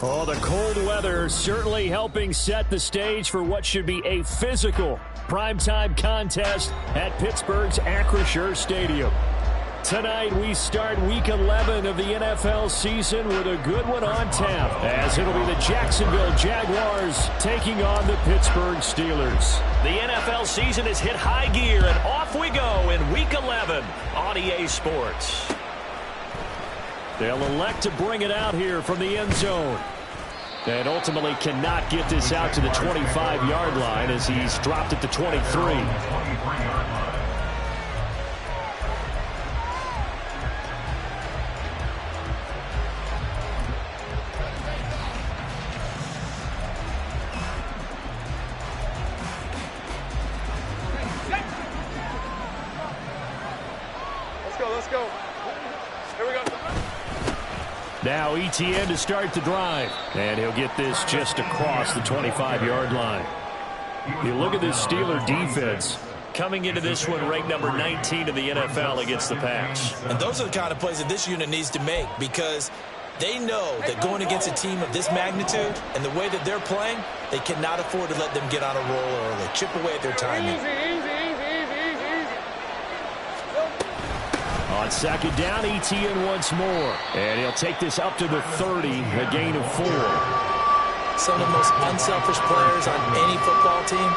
Oh, the cold weather certainly helping set the stage for what should be a physical primetime contest at Pittsburgh's Acrisure Stadium. Tonight we start Week 11 of the NFL season with a good one on tap, as it'll be the Jacksonville Jaguars taking on the Pittsburgh Steelers. The NFL season has hit high gear, and off we go in Week 11 on EA Sports. They'll elect to bring it out here from the end zone. And ultimately cannot get this out to the 25-yard line as he's dropped at the 23. Let's go. Here we go. Now ETN to start the drive. And he'll get this just across the 25-yard line. You look at this Steeler defense. Coming into this one ranked number 19 in the NFL against the pass. And those are the kind of plays that this unit needs to make, because they know that going against a team of this magnitude and the way that they're playing, they cannot afford to let them get on a roll early. Chip away at their timing. On second down, ETN once more. And he'll take this up to the 30, a gain of 4. Some of the most unselfish players on any football team,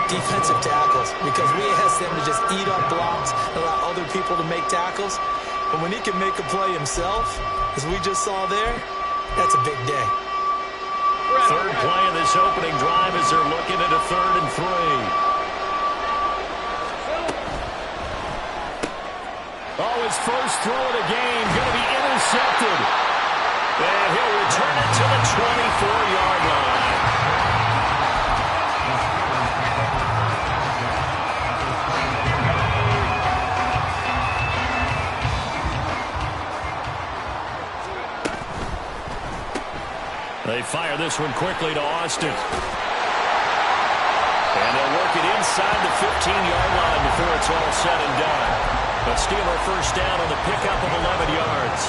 defensive tackles, because we ask them to just eat up blocks and allow other people to make tackles. But when he can make a play himself, as we just saw there, that's a big day. Third play of this opening drive as they're looking at a 3rd and 3. Oh, his first throw of the game going to be intercepted. And he'll return it to the 24-yard line. They fire this one quickly to Austin. And they'll work it inside the 15-yard line before it's all said and done. But Steeler first down on the pickup of 11 yards.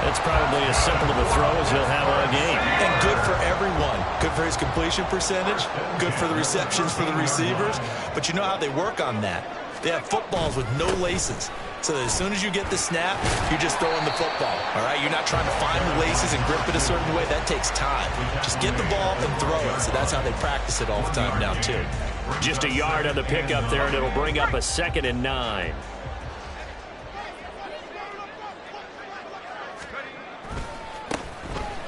That's probably as simple of a throw as he'll have all game. And good for everyone. Good for his completion percentage. Good for the receptions for the receivers. But you know how they work on that. They have footballs with no laces. So that as soon as you get the snap, you're just throwing the football. All right? You're not trying to find the laces and grip it a certain way. That takes time. Just get the ball and throw it. So that's how they practice it all the time now, too. Just a yard on the pickup there, and it'll bring up a 2nd and 9.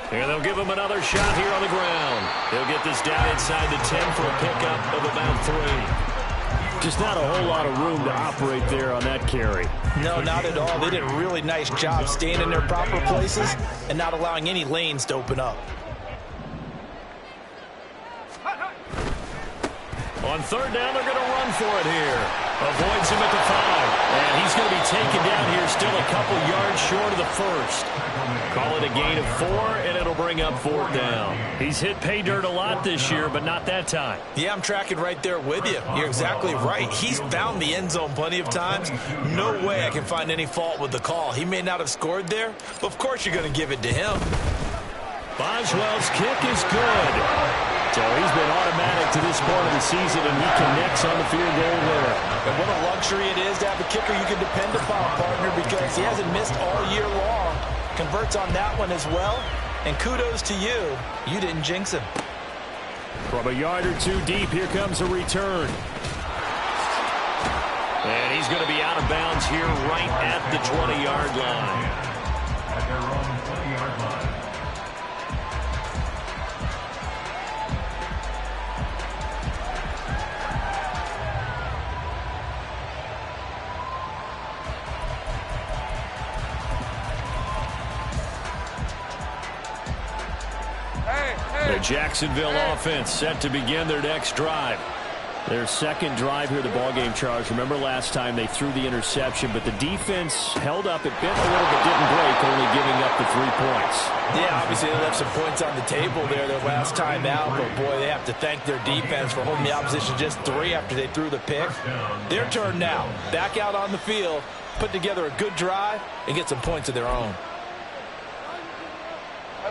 And they'll give him another shot here on the ground. He'll get this down inside the 10 for a pickup of about 3. Just not a whole lot of room to operate there on that carry. No, not at all. They did a really nice job staying in their proper places and not allowing any lanes to open up. On 3rd down, they're going to run for it here. Avoids him at the 5. And he's going to be taken down here still a couple yards short of the 1st. Call it a gain of 4, and it'll bring up 4th down. He's hit pay dirt a lot this year, but not that time. Yeah, I'm tracking right there with you. You're exactly right. He's found the end zone plenty of times. No way I can find any fault with the call. He may not have scored there, but of course you're going to give it to him. Boswell's kick is good. So he's been automatic to this point of the season, and he connects on the field goal there. And what a luxury it is to have a kicker you can depend upon, partner, because he hasn't missed all year long. Converts on that one as well. And kudos to you. You didn't jinx him. From a yard or 2 deep, here comes a return. And he's going to be out of bounds here right at the 20-yard line. At their own 20-yard line. The Jacksonville offense set to begin their next drive. Their second drive here, the ballgame, Charles. Remember last time they threw the interception, but the defense held up. It bent a little but didn't break, only giving up the 3 points. Yeah, obviously they left some points on the table there their last time out, but boy, they have to thank their defense for holding the opposition just 3 after they threw the pick. Their turn now. Back out on the field, put together a good drive, and get some points of their own.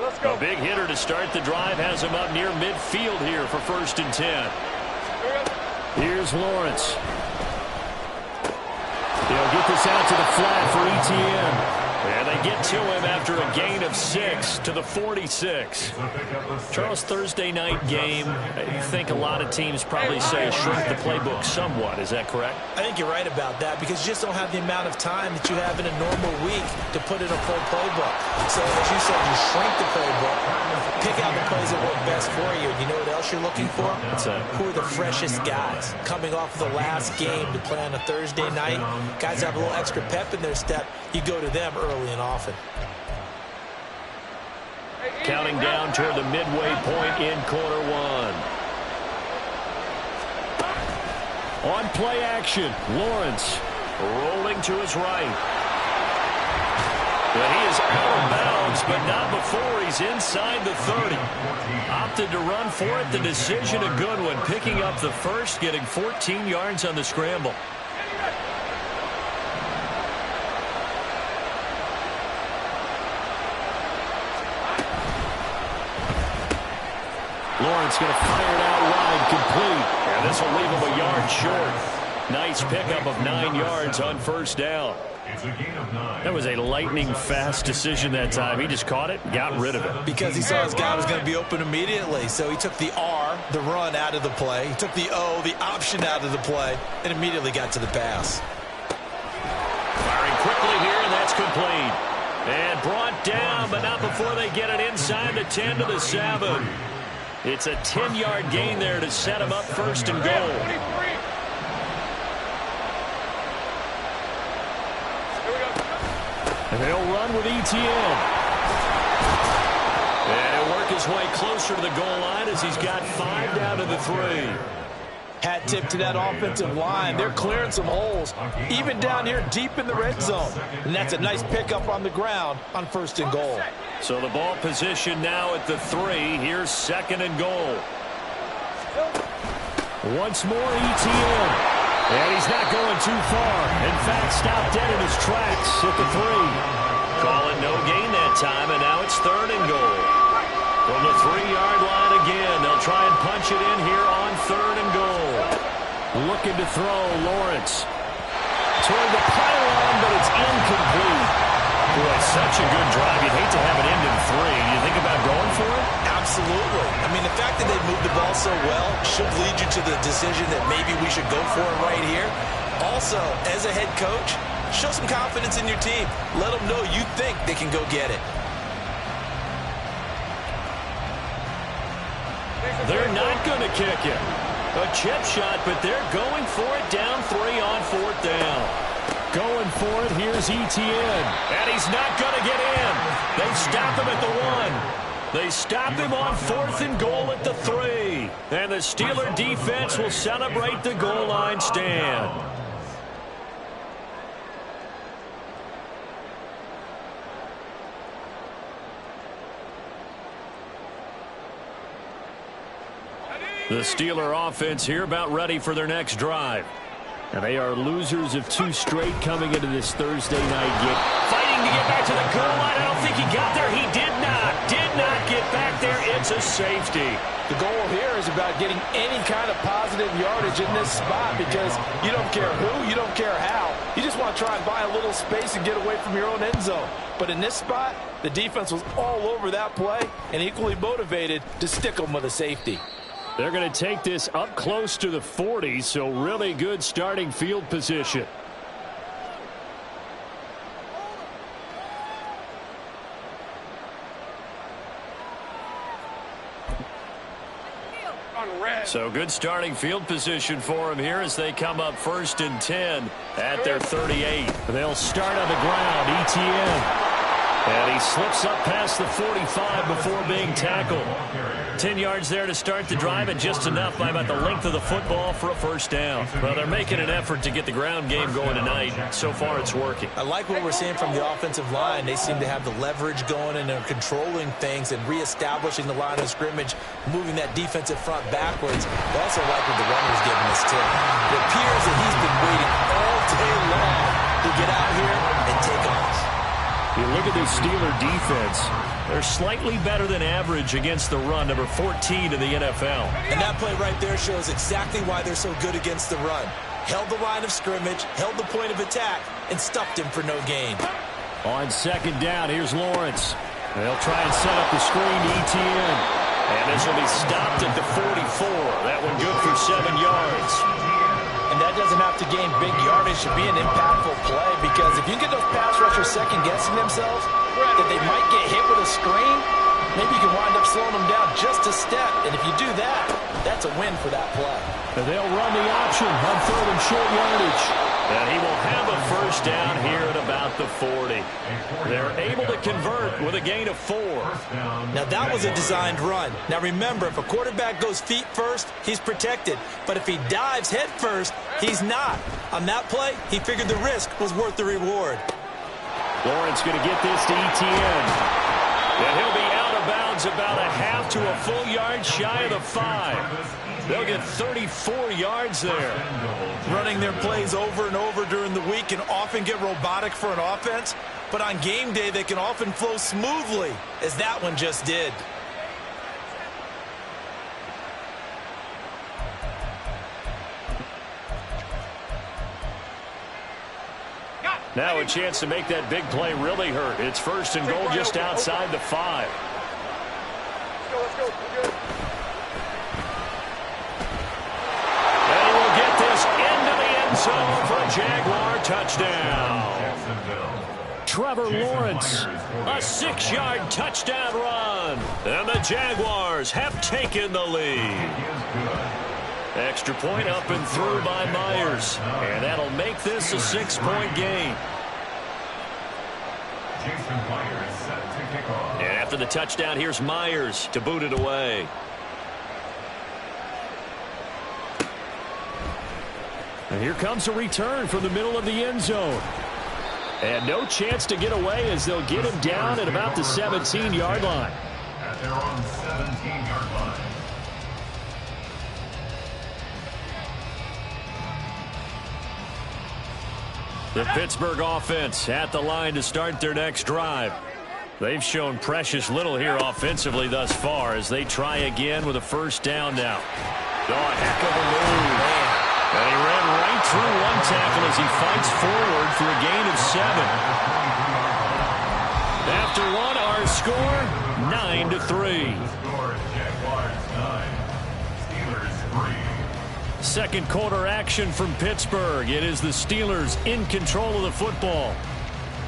Let's go. A big hitter to start the drive has him up near midfield here for 1st and 10. Here's Lawrence. They'll get this out to the flat for ETN. And they get to him after a gain of 6 to the 46. Charles, Thursday night game, I think a lot of teams probably say shrink the playbook somewhat. Is that correct? I think you're right about that because you just don't have the amount of time that you have in a normal week to put in a full playbook. So as you said, you shrink the playbook, pick out the plays that work best for you. You know what else you're looking for? Who are the freshest guys coming off of the last game to play on a Thursday night? Guys have a little extra pep in their step. You go to them early and often. Counting down toward the midway point in quarter one. On play action, Lawrence rolling to his right. But he is out of bounds, but not before he's inside the 30. Opted to run for it. The decision a good one. Picking up the first, getting 14 yards on the scramble. Lawrence going to fire it out wide, complete. And this will leave him a yard short. Nice pickup of 9 yards on 1st down. That was a lightning-fast decision that time. He just caught it, got rid of it. Because he saw his guy was going to be open immediately. So he took the R, the run, out of the play. He took the O, the option, out of the play, and immediately got to the pass. Firing quickly here, and that's complete. And brought down, but not before they get it inside the 10 to the 7. It's a 10-yard gain there to set him up 1st and goal. And they'll run with ETN. And he'll work his way closer to the goal line as he's got 5 down to the 3. Hat tip to that offensive line. They're clearing some holes, even down here deep in the red zone. And that's a nice pickup on the ground on 1st and goal. So the ball position now at the 3. Here's 2nd and goal. Once more ETN. And he's not going too far. In fact, stopped dead in his tracks at the 3. Calling no gain that time, and now it's 3rd and goal. From the 3-yard line again, they'll try and punch it in here on 3rd and goal. Looking to throw, Lawrence. Toward the pylon, but it's incomplete. Boy, such a good drive. You'd hate to have it end in 3. Do you think about going for it? Absolutely. I mean, the fact that they moved the ball so well should lead you to the decision that maybe we should go for it right here. Also, as a head coach, show some confidence in your team. Let them know you think they can go get it. They're not going to kick it. A chip shot, but they're going for it down 3 on 4th down. Going for it, here's ETN. And he's not going to get in. They stop him at the 1. They stop him on 4th and goal at the 3. And the Steeler defense will celebrate the goal line stand. The Steeler offense here about ready for their next drive. And they are losers of 2 straight coming into this Thursday night game. Fighting to get back to the goal line. I don't think he got there. He did not get back there. It's a safety. The goal here is about getting any kind of positive yardage in this spot because you don't care who, you don't care how. You just want to try and buy a little space and get away from your own end zone. But in this spot, the defense was all over that play and equally motivated to stick them with a safety. They're going to take this up close to the 40, so really good starting field position. So good starting field position for him here as they come up 1st and 10 at their 38. They'll start on the ground, ETN. And he slips up past the 45 before being tackled. 10 yards there to start the drive, and just enough by about the length of the football for a 1st down. Well, they're making an effort to get the ground game going tonight. So far, it's working. I like what we're seeing from the offensive line. They seem to have the leverage going, and they're controlling things and reestablishing the line of scrimmage, moving that defensive front backwards. I also like what the runner's giving us, too. It appears that he's been waiting all day long to get out here and take off. You look at this Steeler defense. They're slightly better than average against the run, number 14 in the NFL. And that play right there shows exactly why they're so good against the run. Held the line of scrimmage, held the point of attack, and stuffed him for no gain. On second down, here's Lawrence. They'll try and set up the screen to ETN. And this will be stopped at the 44. That one good for 7 yards. And that doesn't have to gain big yardage to be an impactful play, because if you get those pass rushers second-guessing themselves, that they might get hit with a screen, maybe you can wind up slowing them down just a step. And if you do that, that's a win for that play. And they'll run the option on third and short yardage. And he will have a first down here at about the 40. They're able to convert with a gain of 4. Now, that was a designed run. Now, remember, if a quarterback goes feet first, he's protected. But if he dives head first, he's not. On that play, he figured the risk was worth the reward. Lawrence going to get this to ETN. And he'll be out of bounds about a half to a full yard shy of the 5. They'll get 34 yards there. Running their plays over and over during the week can often get robotic for an offense, but on game day they can often flow smoothly, as that one just did. Now a chance to make that big play really hurt. It's first and goal just outside the 5. Let's go. We're good. And he will get this into the end zone for a Jaguar touchdown. Trevor Lawrence, a 6-yard touchdown run. And the Jaguars have taken the lead. Extra point up and through by Myers. And that'll make this a 6-point game. And after the touchdown, here's Myers to boot it away. And here comes a return from the middle of the end zone. And no chance to get away as they'll get him down at about the 17-yard line. At their own 17-yard line. The Pittsburgh offense at the line to start their next drive. They've shown precious little here offensively thus far as they try again with a first down now. Oh, heck of a move. And he ran right through one tackle as he fights forward for a gain of 7. After one, our score, 9-3. Second quarter action from Pittsburgh. It is the Steelers in control of the football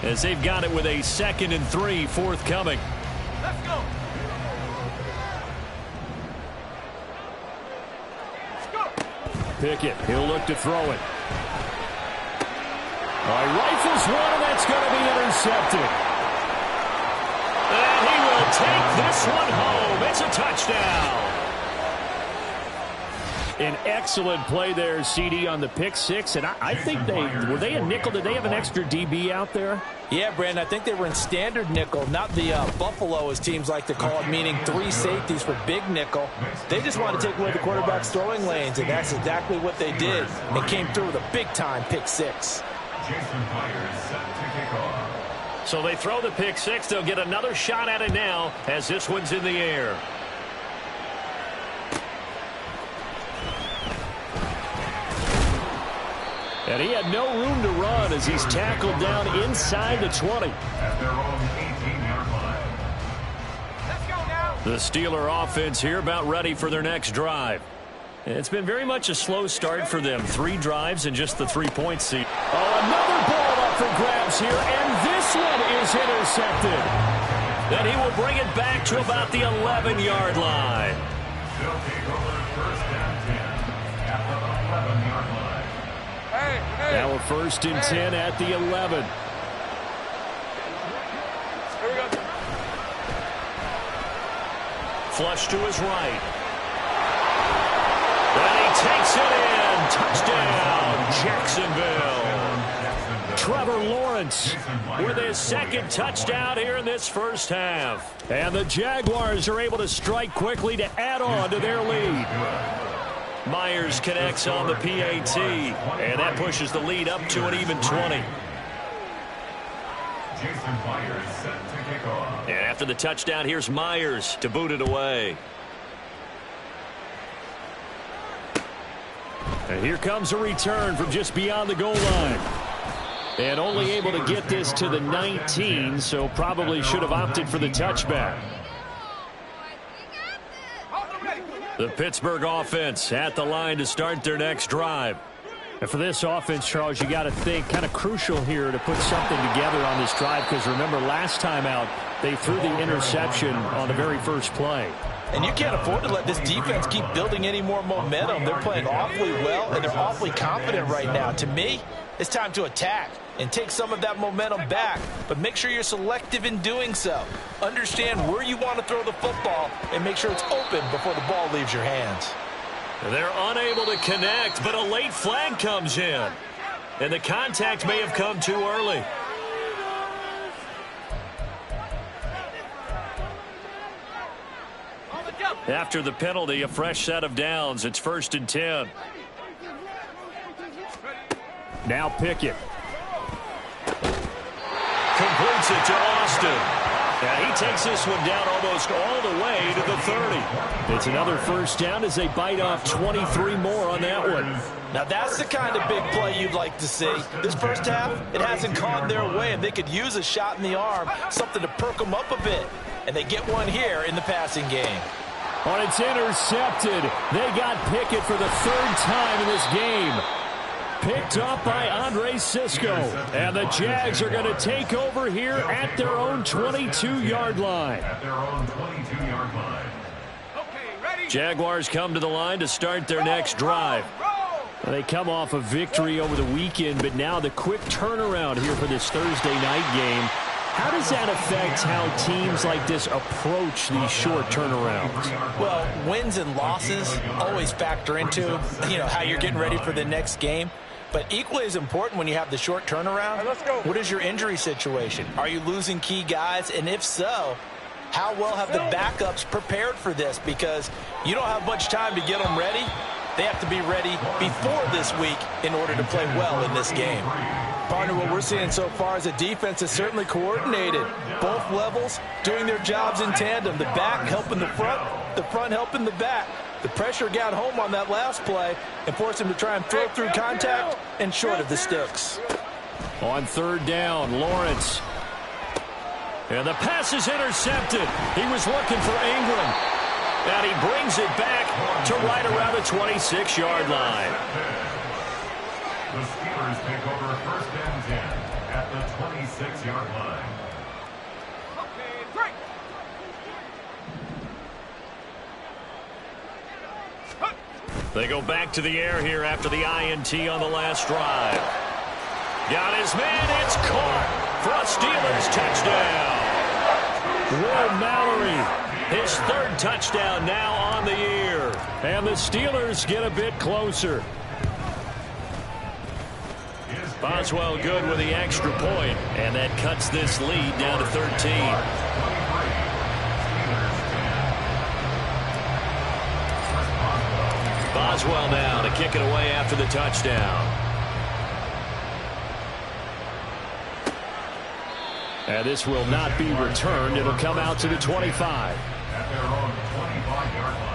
as they've got it with a 2nd and 3 forthcoming. Let's go. Pickett, he'll look to throw it. Rifles one, and that's going to be intercepted. And he will take this one home. It's a touchdown. An excellent play there, CD, on the pick 6. And I think were they a nickel? Did they have an extra DB out there? Yeah, Brandon, I think they were in standard nickel, not the Buffalo, as teams like to call it, meaning 3 safeties for big nickel. They just want to take away the quarterback's throwing lanes, and that's exactly what they did, and came through with a big-time pick 6. So they throw the pick 6. They'll get another shot at it now as this one's in the air. And he had no room to run as he's tackled down inside the 20. At their own 18-yard line. Let's go now. The Steeler offense here about ready for their next drive. It's been very much a slow start for them. 3 drives and just the 3-point seed. Oh, another ball up for grabs here, and this one is intercepted. Then he will bring it back to about the 11-yard line. They'll take over first and 10 at the 11-yard line. Hey. Now a 1st and 10 at the 11. Here we go. Flush to his right. And he takes it in. Touchdown, Jacksonville. Trevor Lawrence with his 2nd touchdown here in this first half. And the Jaguars are able to strike quickly to add on to their lead. Myers connects on the PAT, and that pushes the lead up to an even 20. Jason Myers set to kick off. And after the touchdown, here's Myers to boot it away. And here comes a return from just beyond the goal line. And only able to get this to the 19, so probably should have opted for the touchback. The Pittsburgh offense at the line to start their next drive. And for this offense, Charles, you got to think kind of crucial here to put something together on this drive, because remember last time out they threw the interception on the very first play. And you can't afford to let this defense keep building any more momentum. They're playing awfully well, and they're awfully confident right now. To me, it's time to attack and take some of that momentum back, but make sure you're selective in doing so. Understand where you want to throw the football and make sure it's open before the ball leaves your hands. They're unable to connect, but a late flag comes in. And the contact may have come too early. After the penalty, a fresh set of downs. It's 1st and 10. Now Pickett. Completes it to Austin. And he takes this one down almost all the way to the 30. It's another first down as they bite off 23 more on that one. Now that's the kind of big play you'd like to see. This first half, it hasn't gone their way, and they could use a shot in the arm, something to perk them up a bit. And they get one here in the passing game. Oh, it's intercepted. They got Pickett for the 3rd time in this game. Picked up by Andre Cisco. And the Jags are going to take over here at their own 22-yard line. At their own 22-yard line. Jaguars come to the line to start their next drive. Well, they come off a victory over the weekend, but now the quick turnaround here for this Thursday night game. How does that affect how teams like this approach these short turnarounds? Well, wins and losses always factor into, how you're getting ready for the next game. But equally as important when you have the short turnaround, what is your injury situation? Are you losing key guys? And if so, how well have the backups prepared for this? Because you don't have much time to get them ready. They have to be ready before this week in order to play well in this game. Partner, what we're seeing so far is a defense is certainly coordinated. Both levels doing their jobs in tandem. The back helping the front helping the back. The pressure got home on that last play and forced him to try and throw through contact and short of the sticks. On 3rd down, Lawrence. And the pass is intercepted. He was looking for Ingram. And he brings it back to right around the 26-yard line. The Steelers take over 1st and 10 at the 26-yard line. They go back to the air here after the INT on the last drive. Got his man. It's caught for a Steelers touchdown. Will Mallory. His 3rd touchdown now on the year. And the Steelers get a bit closer. Boswell good with the extra point, and that cuts this lead down to 13. Boswell now to kick it away after the touchdown. And this will not be returned. It'll come out to the 25. At their own 25-yard line.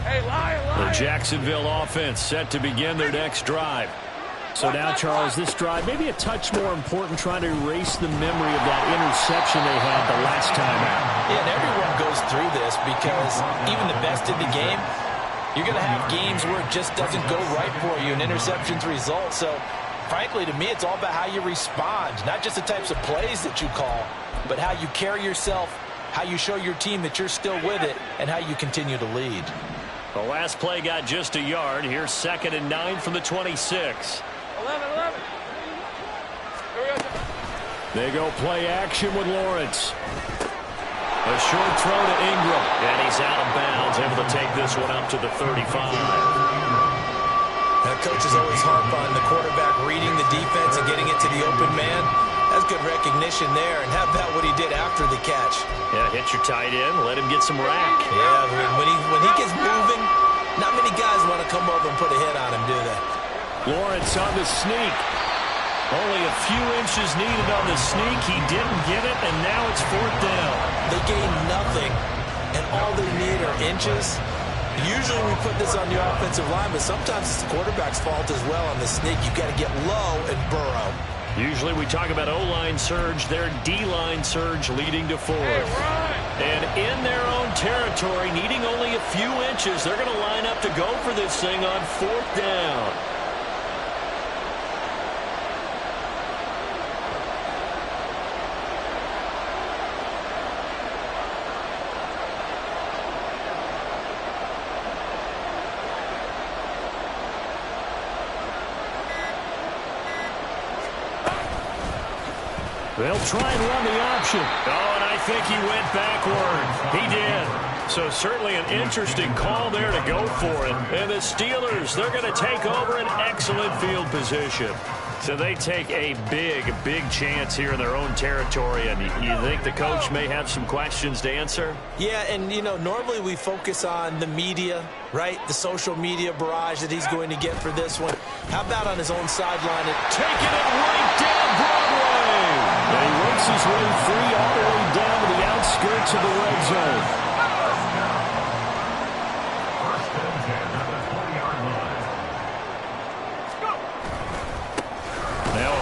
Hey, lion. The Jacksonville offense set to begin their next drive. So now, Charles, this drive maybe a touch more important, trying to erase the memory of that interception they had the last time out. Yeah, and everyone goes through this because even the best in the game, you're going to have games where it just doesn't go right for you and interceptions result. So, frankly, to me, it's all about how you respond, not just the types of plays that you call, but how you carry yourself, how you show your team that you're still with it, and how you continue to lead. The last play got just a yard. Here's 2nd and 9 from the 26. 11. They go play action with Lawrence. A short throw to Ingram. And he's out of bounds, able to take this one up to the 35. Now, coaches always harp on the quarterback reading the defense and getting it to the open man. That's good recognition there. And how about what he did after the catch? Yeah, hit your tight end, let him get some rack. Yeah, when he gets moving, not many guys want to come over and put a hit on him, do they? Lawrence on the sneak. Only a few inches needed on the sneak. He didn't get it, and now it's 4th down. They gain nothing, and all they need are inches. Usually we put this on the offensive line, but sometimes it's the quarterback's fault as well on the sneak. You've got to get low and burrow. Usually we talk about O-line surge, their D-line surge leading to 4th. And in their own territory, needing only a few inches, they're going to line up to go for this thing on 4th down. They'll try and run the option. Oh, and I think he went backward. He did. So certainly an interesting call there to go for it. And the Steelers, they're going to take over an excellent field position. So they take a big chance here in their own territory. And you think the coach may have some questions to answer? Yeah, and, you know, normally we focus on the media, right? The social media barrage that he's going to get for this one. How about on his own sideline? Taking it right down Broadway. And he works his way free all the way down to the outskirts of the red zone.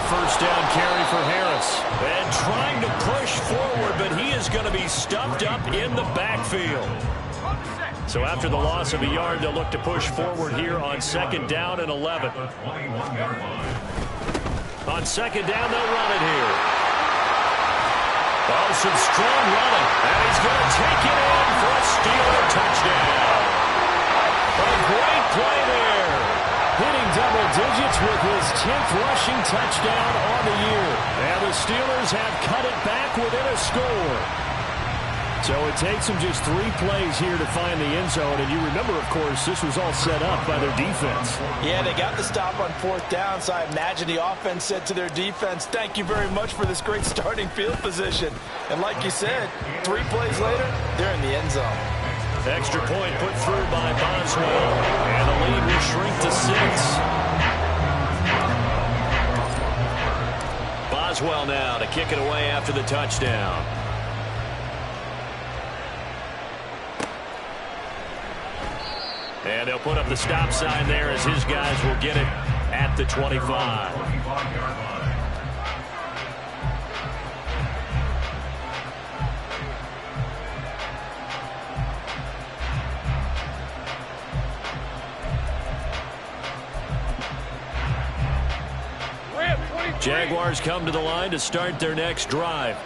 First down carry for Harris. And trying to push forward, but he is going to be stuffed up in the backfield. So after the loss of a yard, they'll look to push forward here on 2nd down and 11. On 2nd down, they'll run it here. Oh, some strong running. And he's going to take it in for a Steeler touchdown. A great play there. Hitting double digits with his 10th rushing touchdown on the year. And the Steelers have cut it back within a score. So it takes them just 3 plays here to find the end zone. And you remember, of course, this was all set up by their defense. Yeah, they got the stop on 4th down, so I imagine the offense said to their defense, thank you very much for this great starting field position. And like you said, 3 plays later, they're in the end zone. Extra point put through by Boswell. And the lead will shrink to 6. Boswell now to kick it away after the touchdown. And they'll put up the stop sign there as his guys will get it at the 25. Jaguars come to the line to start their next drive.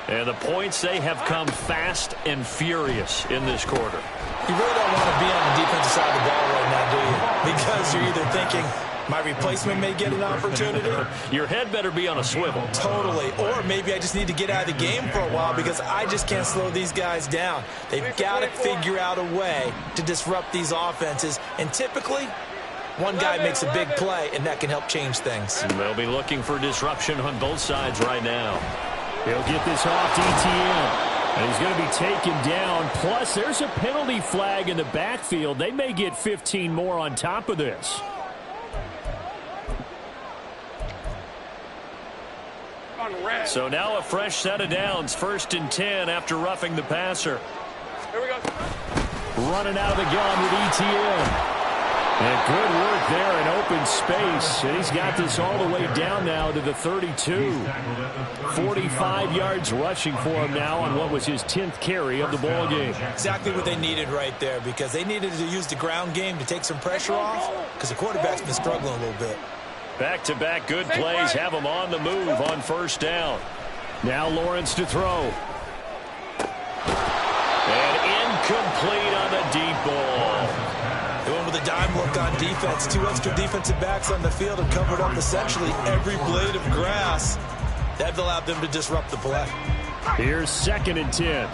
And the points, they have come fast and furious in this quarter. You really don't want to be on the defensive side of the ball right now, do you? Because you're either thinking, my replacement may get an opportunity. Your head better be on a swivel. Totally. Or maybe I just need to get out of the game for a while because I just can't slow these guys down. They've got to figure out a way to disrupt these offenses. And typically, one guy makes a big play, and that can help change things. They'll be looking for disruption on both sides right now. He'll get this off to ETN. And he's going to be taken down. Plus, there's a penalty flag in the backfield. They may get 15 more on top of this. So now a fresh set of downs. 1st and 10 after roughing the passer. Here we go. Running out of the gun with ETN. And good work there in open space. And he's got this all the way down now to the 32. 45 yards rushing for him now on what was his 10th carry of the ball game. Exactly what they needed right there because they needed to use the ground game to take some pressure off because the quarterback's been struggling a little bit. Back-to-back good plays have him on the move on 1st down. Now Lawrence to throw. And incomplete on the deep ball. Going with a dime look on defense. 2 extra defensive backs on the field and covered up essentially every blade of grass. That allowed them to disrupt the play. Here's 2nd and 10.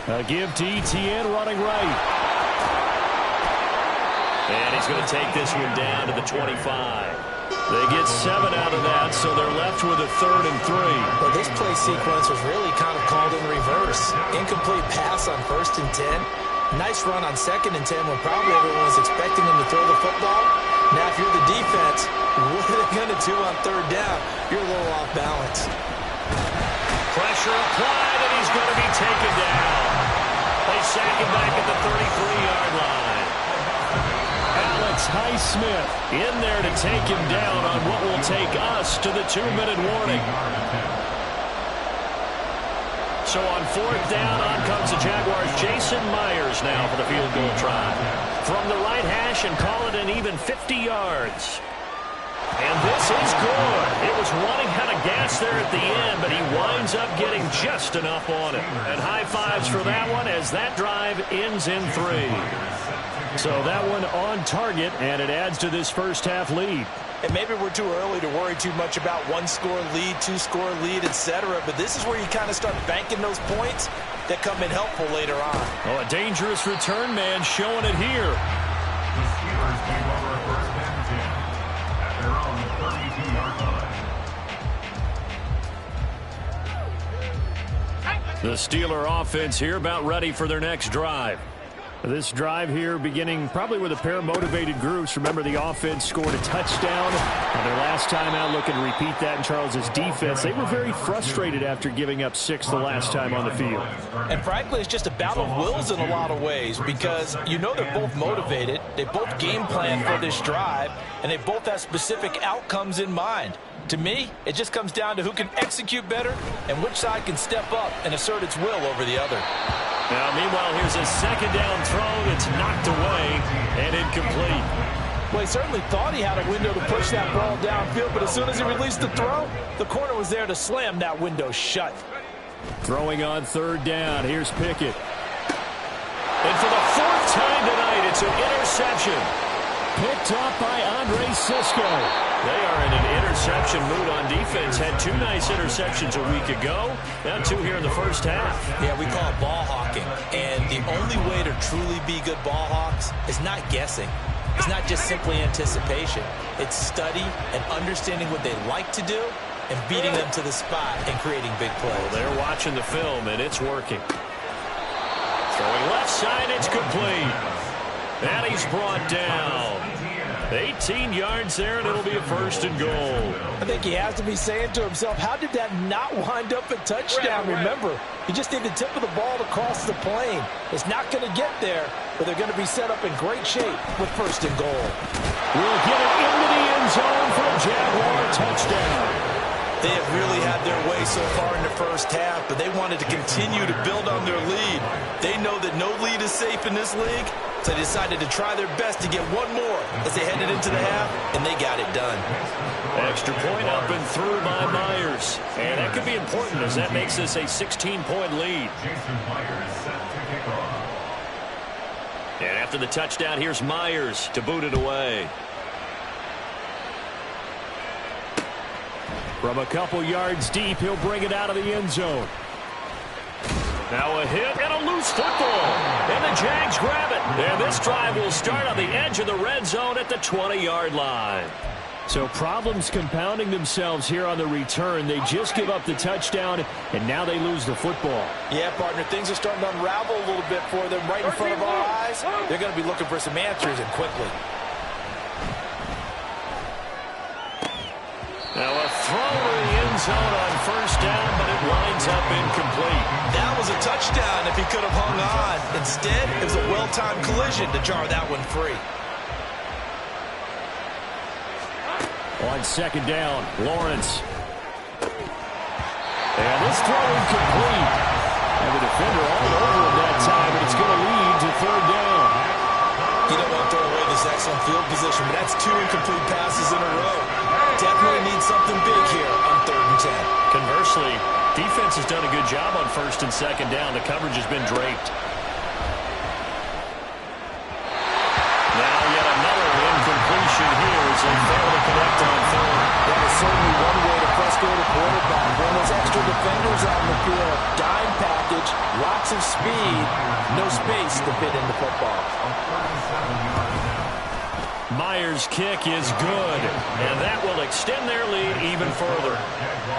A give to ETN running right. And he's going to take this one down to the 25. They get 7 out of that, so they're left with a 3rd and 3. Well, this play sequence was really kind of called in reverse. Incomplete pass on 1st and 10. Nice run on 2nd and 10 when probably everyone was expecting him to throw the football. Now, if you're the defense, what are they going to do on 3rd down? You're a little off balance. Pressure applied, and he's going to be taken down. They sack him back at the 33-yard line. Alex Highsmith in there to take him down on what will take us to the 2-minute warning. So on 4th down, on comes the Jaguars' Jason Myers now for the field goal try. From the right hash and call it an even 50 yards. And this is good. It was running out of gas there at the end, but he winds up getting just enough on it. And high fives for that one as that drive ends in 3. So that one on target, and it adds to this first half lead. And maybe we're too early to worry too much about 1-score lead, 2-score lead, etc. But this is where you kind of start banking those points that come in helpful later on. Oh, a dangerous return man showing it here. The Steelers take over 1st and 10 at their own 32-yard line. The Steeler offense here about ready for their next drive. This drive here beginning probably with a pair of motivated groups. Remember, the offense scored a touchdown on their last time out. Looking to repeat that in Charles's defense. They were very frustrated after giving up 6 the last time on the field. And frankly, it's just a battle of wills in a lot of ways because you know they're both motivated. They both game plan for this drive, and they both have specific outcomes in mind. To me, it just comes down to who can execute better and which side can step up and assert its will over the other. Now, meanwhile, here's a 2nd down throw that's knocked away and incomplete. Well, he certainly thought he had a window to push that ball downfield, but as soon as he released the throw, the corner was there to slam that window shut. Throwing on 3rd down. Here's Pickett. And for the 4th time tonight, it's an interception. Picked up by Andre Sisco. They are in an interception mood on defense. Had 2 nice interceptions a week ago. Now 2 here in the first half. Yeah, we call it ball hawking. And the only way to truly be good ball hawks is not guessing. It's not just simply anticipation. It's study and understanding what they like to do and beating them to the spot and creating big plays. Well, they're watching the film, and it's working. Throwing left side, it's complete. And he's brought down. 18 yards there, and it'll be a 1st and goal. I think he has to be saying to himself, how did that not wind up a touchdown? Remember, you just need the tip of the ball to cross the plane. It's not going to get there, but they're going to be set up in great shape with 1st and goal. We'll get it into the end zone for a Jaguar touchdown. They have really had their way so far in the first half, but they wanted to continue to build on their lead. They know that no lead is safe in this league, so they decided to try their best to get one more as they headed into the half, and they got it done. Extra point up and through by Myers. And that could be important as that makes this a 16-point lead. Jason Myers set to kick off. And after the touchdown, here's Myers to boot it away. From a couple yards deep, he'll bring it out of the end zone. Now a hit and a loose football. And the Jags grab it. And this drive will start on the edge of the red zone at the 20-yard line. So problems compounding themselves here on the return. They just give up the touchdown, and now they lose the football. Yeah, partner, things are starting to unravel a little bit for them right in front of our eyes. They're going to be looking for some answers, and quickly. Now a throw to the end zone on 1st down, but it winds up incomplete. That was a touchdown if he could have hung on. Instead, it was a well-timed collision to jar that one free. On 2nd down, Lawrence. And this throw incomplete. And the defender all over him that time, and it's going to lead to 3rd down. You don't want to throw away this excellent field position, but that's 2 incomplete passes in a row. Definitely need something big here on 3rd and 10. Conversely, defense has done a good job on 1st and 2nd down. The coverage has been draped. Now yet another incompletion here as they fail to connect on 3rd. That is certainly one way to frustrate a quarterback. Bring those extra defenders out in the field. Dime package, lots of speed, no space to fit in the football. Myers' kick is good, and that will extend their lead even further.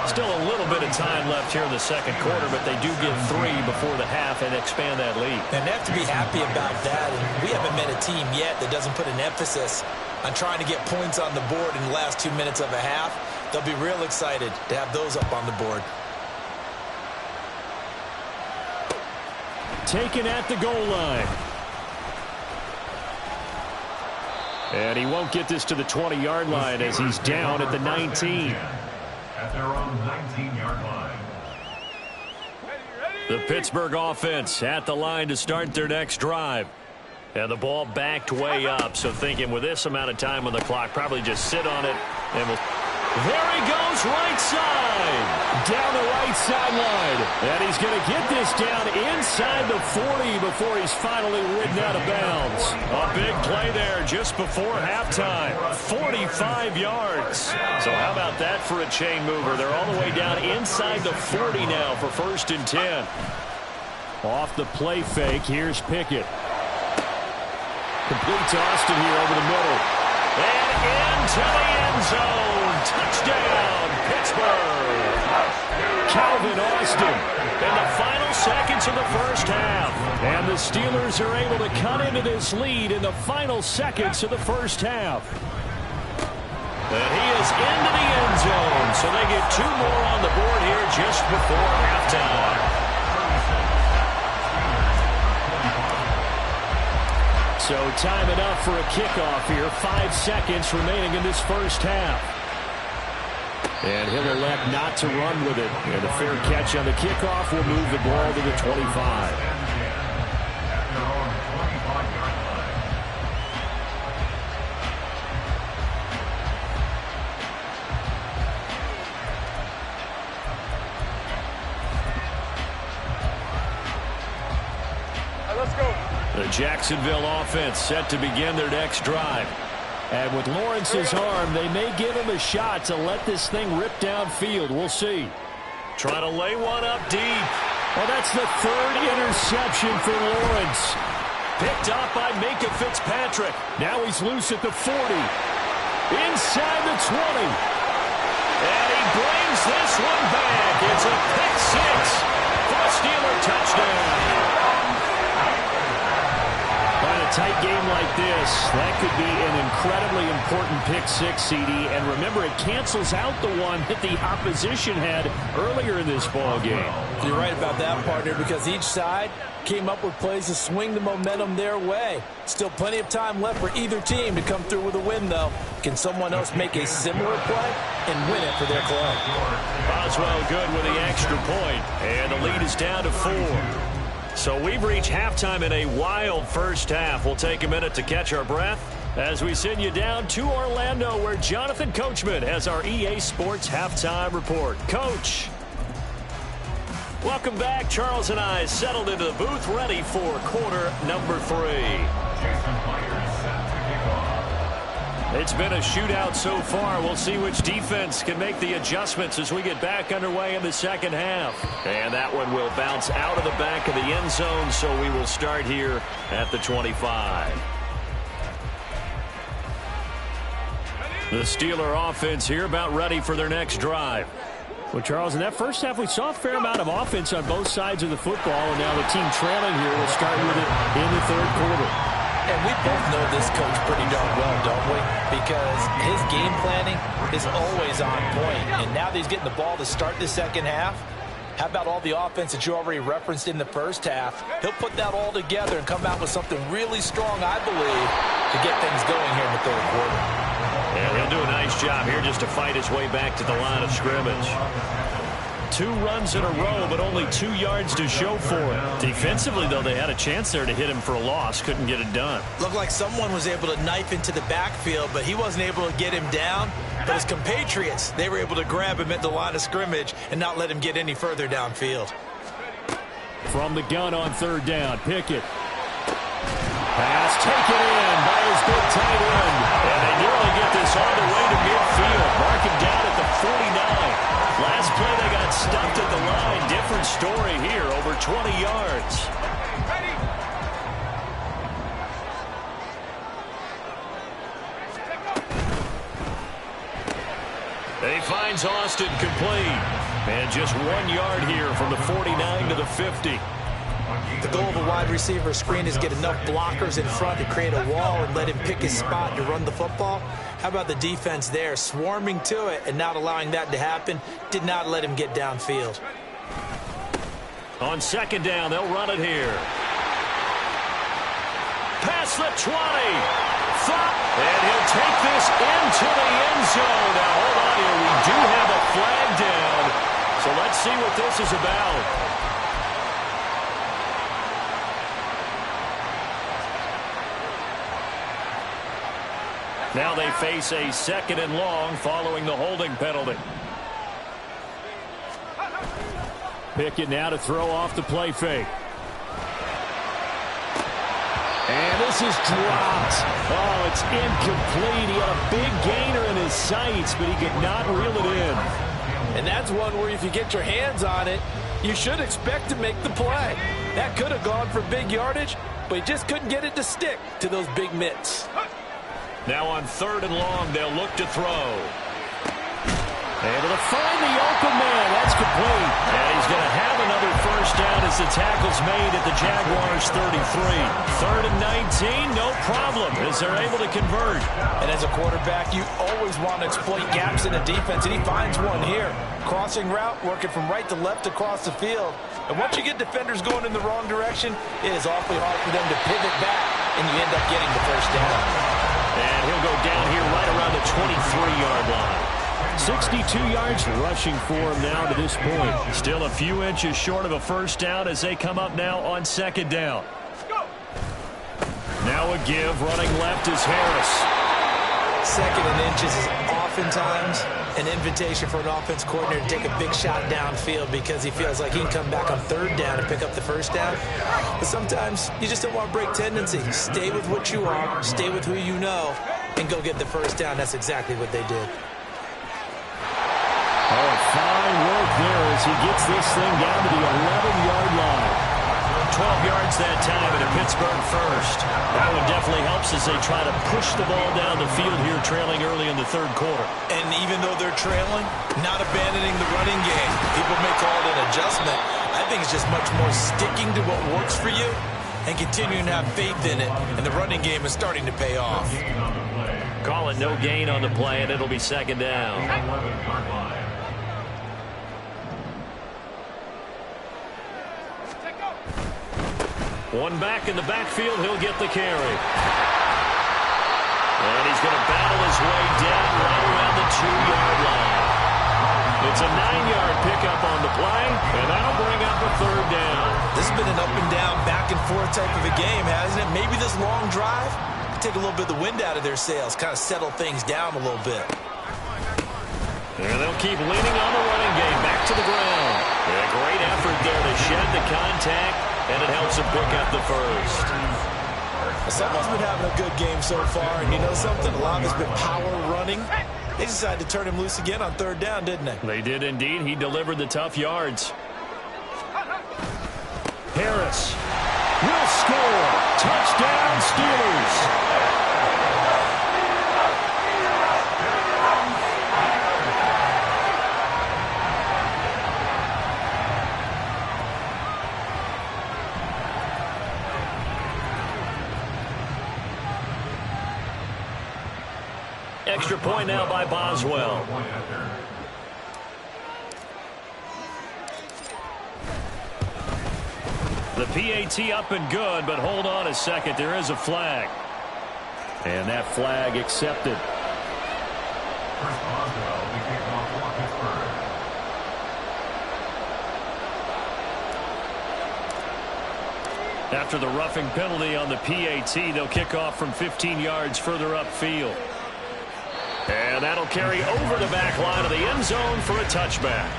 Still a little bit of time left here in the second quarter, but they do get 3 before the half and expand that lead. And they have to be happy about that. And we haven't met a team yet that doesn't put an emphasis on trying to get points on the board in the last 2 minutes of a half. They'll be real excited to have those up on the board. Taken at the goal line. And he won't get this to the 20-yard line as he's down at the 19. At their own 19-yard line. The Pittsburgh offense at the line to start their next drive. And the ball backed way up, so thinking with this amount of time on the clock, probably just sit on it and we'll... There he goes, right side. Down the right sideline. And he's going to get this down inside the 40 before he's finally ridden out of bounds. A big play there just before halftime. 45 yards. So how about that for a chain mover? They're all the way down inside the 40 now for 1st and 10. Off the play fake, here's Pickett. Complete to Austin here over the middle. And into the end zone. Touchdown, Pittsburgh. Calvin Austin. In the final seconds of the first half. And the Steelers are able to cut into this lead in the final seconds of the first half. And he is into the end zone. So they get 2 more on the board here just before halftime. So time enough for a kickoff here. 5 seconds remaining in this first half. And he'll elect not to run with it. And a fair catch on the kickoff will move the ball to the 25. Let's go. The Jacksonville offense set to begin their next drive. And with Lawrence's arm, they may give him a shot to let this thing rip downfield. We'll see. Trying to lay one up deep. Well, that's the 3rd interception for Lawrence. Picked up by Minka Fitzpatrick. Now he's loose at the 40. Inside the 20. And he brings this one back. It's a pick 6 for a Steeler touchdown. In a tight game like this, that could be an incredibly important pick 6, CD. And remember, it cancels out the one that the opposition had earlier in this ball game. You're right about that, partner, because each side came up with plays to swing the momentum their way. Still plenty of time left for either team to come through with a win, though. Can someone else make a similar play and win it for their club? Boswell good with the extra point, and the lead is down to 4. So we've reached halftime in a wild first half. We'll take a minute to catch our breath as we send you down to Orlando, where Jonathan Coachman has our EA Sports halftime report. Coach. Welcome back. Charles and I settled into the booth, ready for quarter number 3. It's been a shootout so far. We'll see which defense can make the adjustments as we get back underway in the second half. And that one will bounce out of the back of the end zone, so we will start here at the 25. The Steeler offense here about ready for their next drive. Well, Charles, in that first half, we saw a fair amount of offense on both sides of the football, and now the team trailing here will start with it in the 3rd quarter. And we both know this coach pretty darn well, don't we? Because his game planning is always on point. And now that he's getting the ball to start the second half, how about all the offense that you already referenced in the first half? He'll put that all together and come out with something really strong, I believe, to get things going here in the 3rd quarter. And he'll do a nice job here just to fight his way back to the line of scrimmage. 2 runs in a row, but only 2 yards to show for it. Defensively, though, they had a chance there to hit him for a loss. Couldn't get it done. Looked like someone was able to knife into the backfield, but he wasn't able to get him down. But his compatriots, they were able to grab him at the line of scrimmage and not let him get any further downfield. From the gun on 3rd down, Pickett. Pass taken in by his big tight end. And they nearly get this all the way to midfield. Mark him down at the 49. Last play, they got stuffed at the line. Different story here, over 20 yards. finds Austin complete. And just 1 yard here from the 49 to the 50. The goal of a wide receiver screen is get enough blockers in front to create a wall and let him pick his spot to run the football. How about the defense there, swarming to it and not allowing that to happen? Did not let him get downfield. On second down, they'll run it here. Past the 20. And he'll take this into the end zone. Now, hold on here. We do have a flag down. So let's see what this is about. Now they face a 2nd and long following the holding penalty. Pickett now to throw off the play fake. And this is dropped. Oh, it's incomplete. He had a big gainer in his sights, but he could not reel it in. And that's one where if you get your hands on it, you should expect to make the play. That could have gone for big yardage, but he just couldn't get it to stick to those big mitts. Now on 3rd and long, they'll look to throw. Able to find the open man. That's complete. And he's going to have another first down as the tackle's made at the Jaguars' 33. 3rd and 19, no problem as they're able to convert. And as a quarterback, you always want to exploit gaps in the defense, and he finds one here. Crossing route, working from right to left across the field. And once you get defenders going in the wrong direction, it is awfully hard for them to pivot back, and you end up getting the first down. And he'll go down here right around the 23-yard line. 62 yards rushing for him now to this point. Still a few inches short of a first down as they come up now on 2nd down. Now a give, running left is Harris. 2nd and inches is oftentimes an invitation for an offense coordinator to take a big shot downfield because he feels like he can come back on 3rd down and pick up the first down. But sometimes you just don't want to break tendency. Stay with what you are, stay with who you know, and go get the first down. That's exactly what they did. Oh, fine work there as he gets this thing down to the 11-yard line. 12 yards that time and a Pittsburgh first. That one definitely helps as they try to push the ball down the field here, trailing early in the 3rd quarter. And even though they're trailing, not abandoning the running game. People may call it an adjustment. I think it's just much more sticking to what works for you and continuing to have faith in it. And the running game is starting to pay off. Call it no gain on the play, and it'll be 2nd down. One back in the backfield, he'll get the carry. And he's going to battle his way down right around the 2-yard line. It's a 9-yard pickup on the play, and that'll bring up a 3rd down. This has been an up and down, back and forth type of a game, hasn't it? Maybe this long drive take a little bit of the wind out of their sails, kind of settle things down a little bit. And they'll keep leaning on the running game, back to the ground. And a great effort there to shed the contact, and it helps him pick up the first. Someone's been having a good game so far, and you know something? A lot of it's been power running. They decided to turn him loose again on 3rd down, didn't they? They did indeed. He delivered the tough yards. Harris will score. Touchdown, Steelers. Extra point now by Boswell. The PAT up and good, but hold on a second. There is a flag. And that flag accepted. After the roughing penalty on the PAT, they'll kick off from 15 yards further upfield. And that'll carry over the back line of the end zone for a touchback.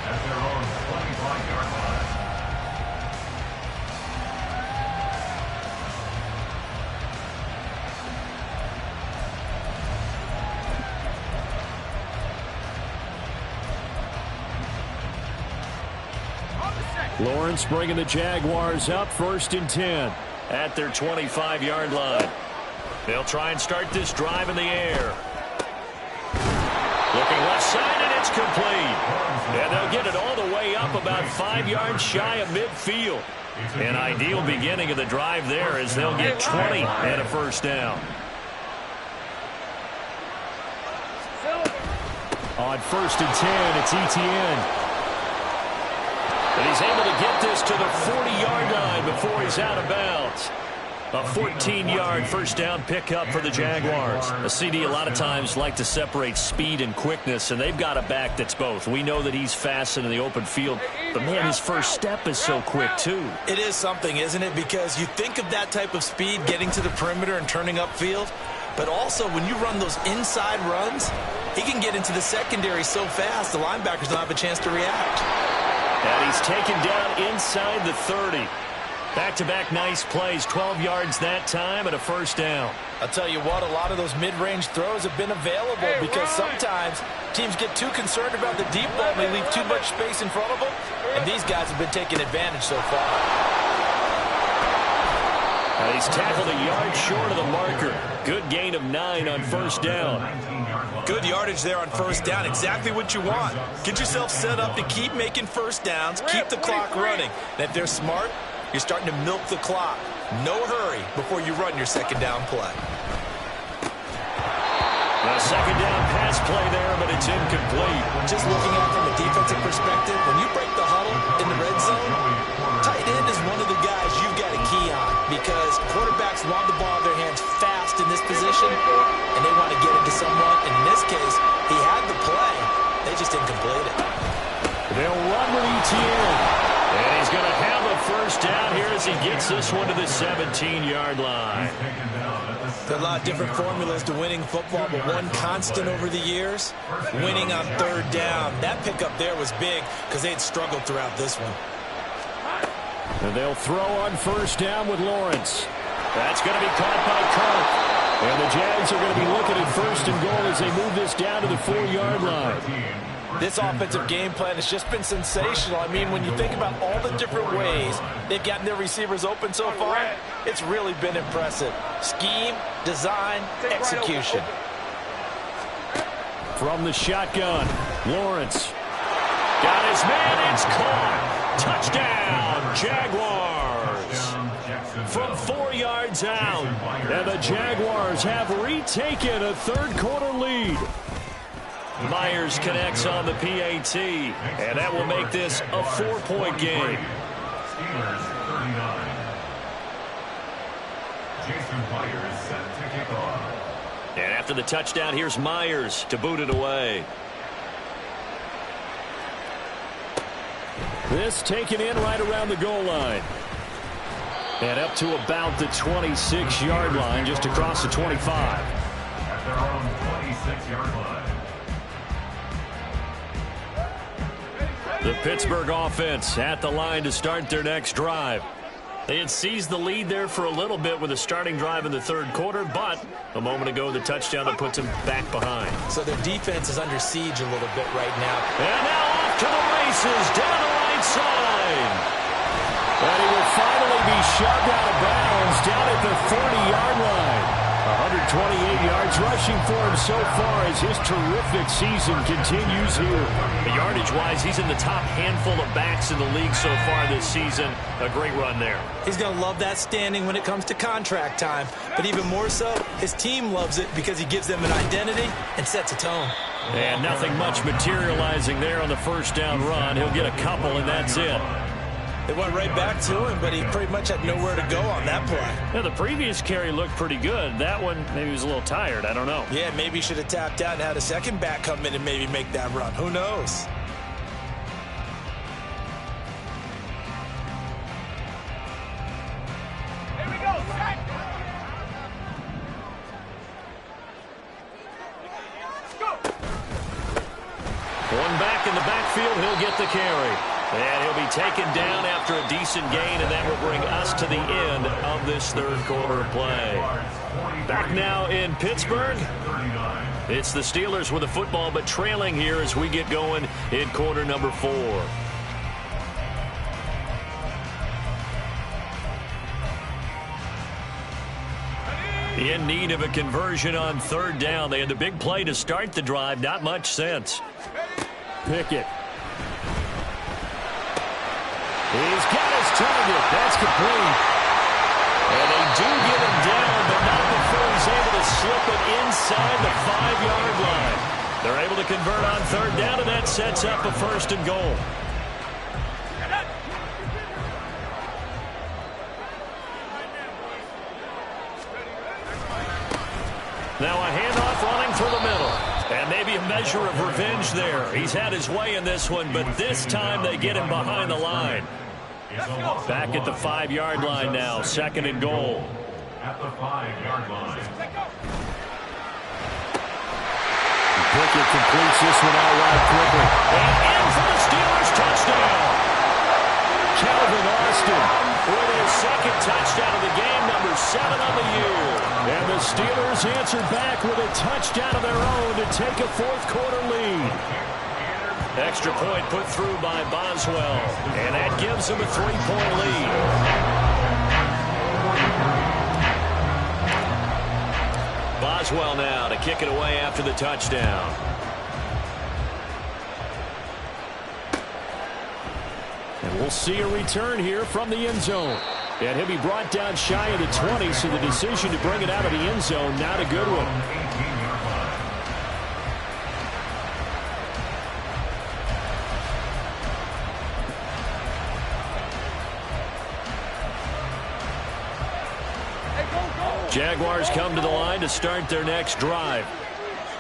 Lawrence bringing the Jaguars up 1st and 10 at their 25-yard line. They'll try and start this drive in the air. Looking left side, and That's complete. And they'll get it all the way up about 5 yards shy of midfield. An ideal beginning of the drive there as they'll get 20 and a first down. On 1st and 10, it's Etienne. And he's able to get this to the 40-yard line before he's out of bounds. A 14-yard first down pickup for the Jaguars. A CD a lot of times like to separate speed and quickness, and they've got a back that's both. We know that he's fast in the open field, but, man, his first step is so quick, too. It is something, isn't it? Because you think of that type of speed getting to the perimeter and turning upfield, but also when you run those inside runs, he can get into the secondary so fast the linebackers don't have a chance to react. And he's taken down inside the 30. Back-to-back nice plays, 12 yards that time and a first down. I'll tell you what, a lot of those mid-range throws have been available because sometimes teams get too concerned about the deep ball and they leave too much space in front of them, and these guys have been taking advantage so far. And he's tackled a yard short of the marker. Good gain of 9 on first down. Good yardage there on first down. Exactly what you want. Get yourself set up to keep making first downs, keep the clock running. And if they're smart, you're starting to milk the clock. No hurry before you run your second down play. A second down pass play there, but it's incomplete. Just looking at it from a defensive perspective, when you break the huddle in the red zone, tight end is one of the guys you've got to key on because quarterbacks want the ball in their hands fast in this position, and they want to get it to someone. And in this case, he had the play. They just didn't complete it. They'll run with Etienne. And he's going to have a first down here as he gets this one to the 17-yard line. There are a lot of different formulas to winning football, but one constant over the years, winning on third down. That pickup there was big because they had struggled throughout this one. And they'll throw on first down with Lawrence. That's going to be caught by Kirk. And the Jags are going to be looking at first and goal as they move this down to the 4-yard line. This offensive game plan has just been sensational. I mean, when you think about all the different ways they've gotten their receivers open so far, it's really been impressive. Scheme, design, execution. From the shotgun, Lawrence. Got his man, it's caught. Touchdown, Jaguars. From 4 yards out. And the Jaguars have retaken a third-quarter lead. Myers connects on the PAT, and that will make this a 4-point game. Steelers 39. Jason Myers set to kick off. And after the touchdown, here's Myers to boot it away. This taken in right around the goal line. And up to about the 26-yard line, just across the 25. At their own 26-yard line. The Pittsburgh offense at the line to start their next drive. They had seized the lead there for a little bit with a starting drive in the third quarter, but a moment ago the touchdown that puts them back behind. So their defense is under siege a little bit right now. And now off to the races down the right side. And he will finally be shoved out of bounds down at the 40-yard line. 128 yards rushing for him so far as his terrific season continues here. Yardage-wise, he's in the top handful of backs in the league so far this season. A great run there. He's going to love that standing when it comes to contract time. But even more so, his team loves it because he gives them an identity and sets a tone. And nothing much materializing there on the first down run. He'll get a couple, and that's it. They went right back to him, but he pretty much had nowhere to go on that play. Yeah, the previous carry looked pretty good. That one, maybe he was a little tired. I don't know. Yeah, maybe he should have tapped out and had a second back come in and maybe make that run. Who knows? Here we go, Zach. Let's go. One back in the backfield, he'll get the carry. And he'll be taken down after a decent gain, and that will bring us to the end of this third quarter play. Back now in Pittsburgh. It's the Steelers with the football, but trailing here as we get going in quarter number 4. In need of a conversion on third down. They had the big play to start the drive. Not much sense. Pickett. He's got his target. That's complete. And they do get him down, but not before he's able to slip it inside the 5-yard line. They're able to convert on third down, and that sets up a 1st and goal. Now a handoff running through the middle. And maybe a measure of revenge there. He's had his way in this one, but this time they get him behind the line. Back at the 5-yard line now, 2nd and goal. At the 5-yard line. Pickett completes this one out wide quickly. And in for the Steelers touchdown. Calvin Austin with his 2nd touchdown of the game, number 7 on the year. And the Steelers answer back with a touchdown of their own to take a 4th quarter lead. Extra point put through by Boswell. And that gives him a 3-point lead. Boswell now to kick it away after the touchdown. And we'll see a return here from the end zone. And he'll be brought down shy of the 20, so the decision to bring it out of the end zone, not a good one. Jaguars come to the line to start their next drive.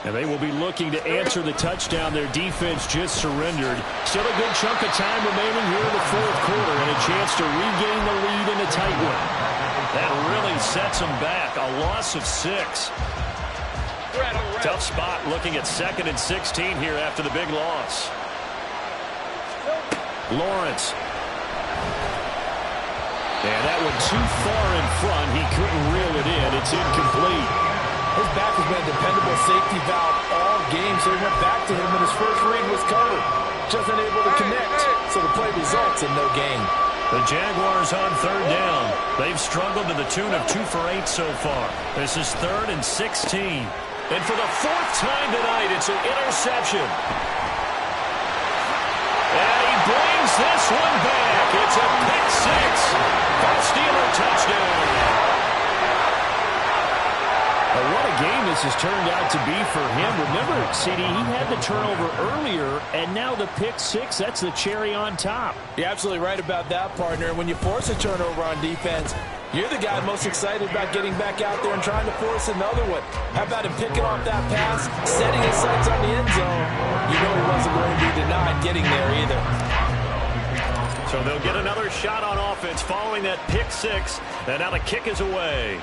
And they will be looking to answer the touchdown their defense just surrendered. Still a good chunk of time remaining here in the 4th quarter and a chance to regain the lead in a tight one. That really sets them back. A loss of 6. Tough spot looking at 2nd and 16 here after the big loss. Lawrence. And that one too far in front. He couldn't reel it in. It's incomplete. His back has been a dependable safety valve all game, so he went back to him when his first read was covered. Just unable to connect, so the play results in no gain. The Jaguars on third down. They've struggled to the tune of 2 for 8 so far. This is 3rd and 16. And for the 4th time tonight, it's an interception. And he brings this one back. It's a pick 6. A Steeler touchdown. What a game this has turned out to be for him. Remember, CD, he had the turnover earlier, and now the pick 6, that's the cherry on top. You're absolutely right about that, partner. When you force a turnover on defense, you're the guy most excited about getting back out there and trying to force another one. How about him picking off that pass, setting his sights on the end zone? You know he wasn't going to be denied getting there either. So they'll get another shot on offense following that pick 6, and now the kick is away.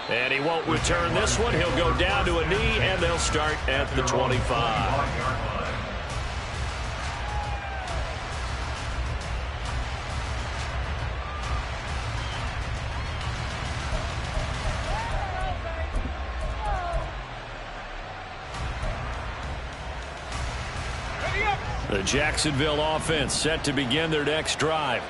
And he won't return this one. He'll go down to a knee, and they'll start at the 25. The Jacksonville offense set to begin their next drive.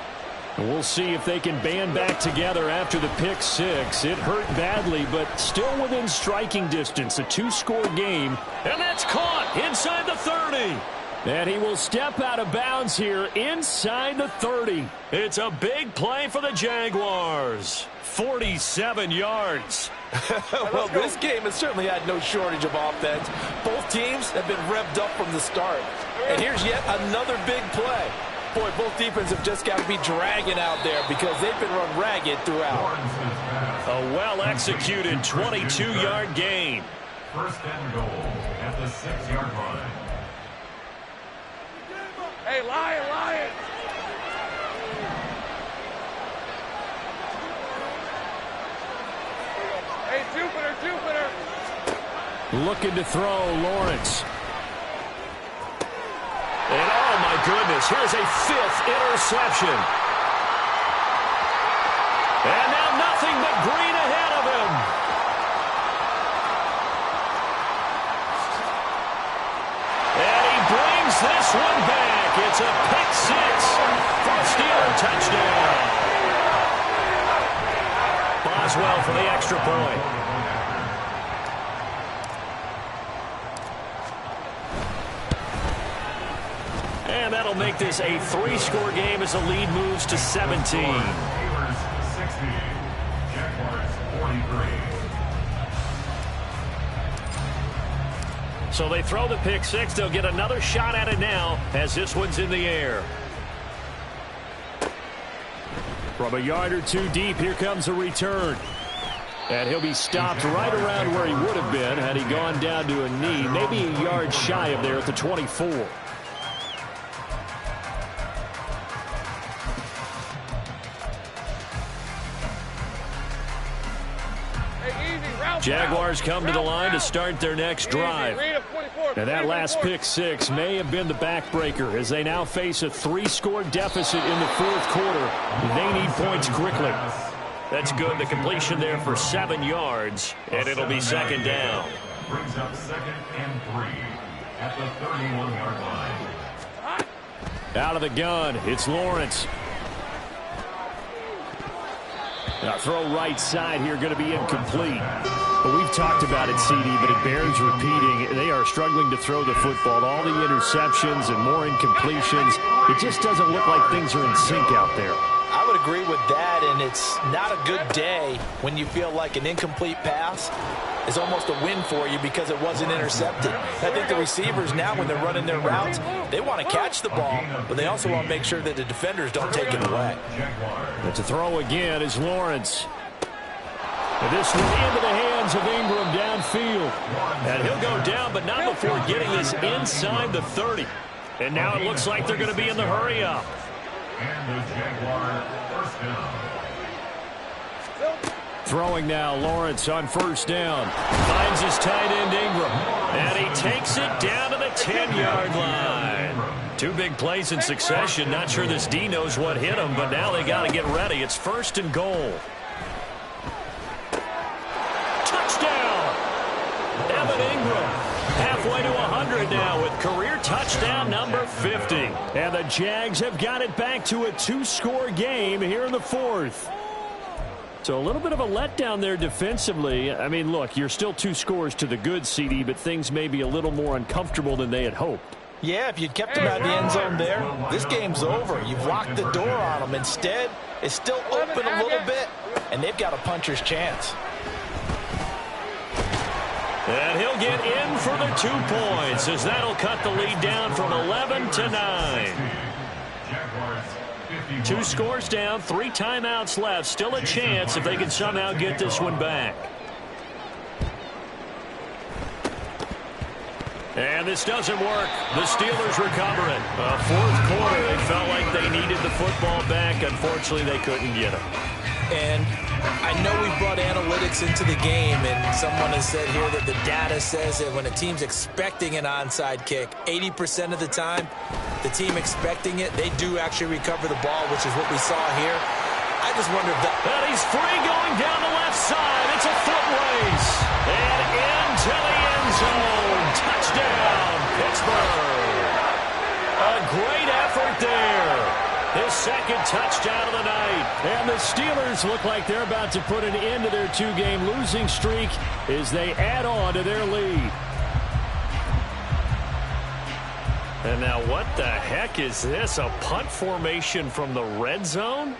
And we'll see if they can band back together after the pick 6. It hurt badly, but still within striking distance. A 2-score game. And that's caught inside the 30. And he will step out of bounds here inside the 30. It's a big play for the Jaguars. 47 yards. Well, this game has certainly had no shortage of offense. Both teams have been revved up from the start. And here's yet another big play. Boy, both defenses have just got to be dragging out there because they've been run ragged throughout. A well-executed 22-yard gain. 1st and goal at the 6-yard line. Hey, Lion, Lion. Hey, Jupiter, Jupiter. Looking to throw, Lawrence. And oh my goodness, here's a 5th interception. And now nothing but green ahead of him. And he brings this one back. It's a pick 6 for a Steeler touchdown. Boswell for the extra point. that'll make this a 3-score game as the lead moves to 17. Steelers 60, Jaguars 43. So they throw the pick six. They'll get another shot at it now as this one's in the air. From a yard or two deep, here comes a return. And he'll be stopped right around where he would have been had he gone down to a knee, maybe a yard shy of there at the 24. Jaguars come to the line to start their next drive. And that last pick six may have been the backbreaker as they now face a 3-score deficit in the fourth quarter. They need points quickly. That's good. The completion there for 7 yards, and it'll be second down. Brings up 2nd and 3 at the 31-yard line. Out of the gun, it's Lawrence. Now throw right side here, going to be incomplete. But we've talked about it, CD, but it bears repeating. They are struggling to throw the football. All the interceptions and more incompletions. It just doesn't look like things are in sync out there. I would agree with that, and it's not a good day when you feel like an incomplete pass is almost a win for you because it wasn't intercepted. I think the receivers now, when they're running their routes, they want to catch the ball, but they also want to make sure that the defenders don't take it away. But to throw again is Lawrence. And this one into the hands of Ingram downfield. And he'll go down, but not before getting this inside the 30. And now it looks like they're going to be in the hurry-up. And the Jaguar first down. Throwing now, Lawrence on first down. Finds his tight end Ingram. And he takes it down to the 10-yard line. 2 big plays in succession. Not sure this D knows what hit him, but now they got to get ready. It's 1st and goal. Touchdown! Evan Ingram. Halfway to 100 now with career touchdown number 50. And the Jags have got it back to a 2-score game here in the fourth. So a little bit of a letdown there defensively. I mean, look, you're still 2 scores to the good, CD, but things may be a little more uncomfortable than they had hoped. Yeah, if you'd kept them out of the end zone there, this game's over. You've locked the door on them. Instead, it's still open a little bit, and they've got a puncher's chance. And he'll get in for the 2 points as that'll cut the lead down from 11 to 9. 2 scores down, 3 timeouts left. Still a chance if they can somehow get this one back. And this doesn't work. The Steelers recover it. Fourth quarter, they felt like they needed the football back. Unfortunately, they couldn't get it. And I know we brought analytics into the game, and someone has said here that the data says that when a team's expecting an onside kick, 80% of the time, the team expecting it, they do actually recover the ball, which is what we saw here. I just wonder if that... And he's free going down the left side. It's a foot race. And into the end zone. Touchdown, Pittsburgh. A great effort there. His 2nd touchdown of the night. And the Steelers look like they're about to put an end to their 2-game losing streak as they add on to their lead. And now what the heck is this? A punt formation from the red zone?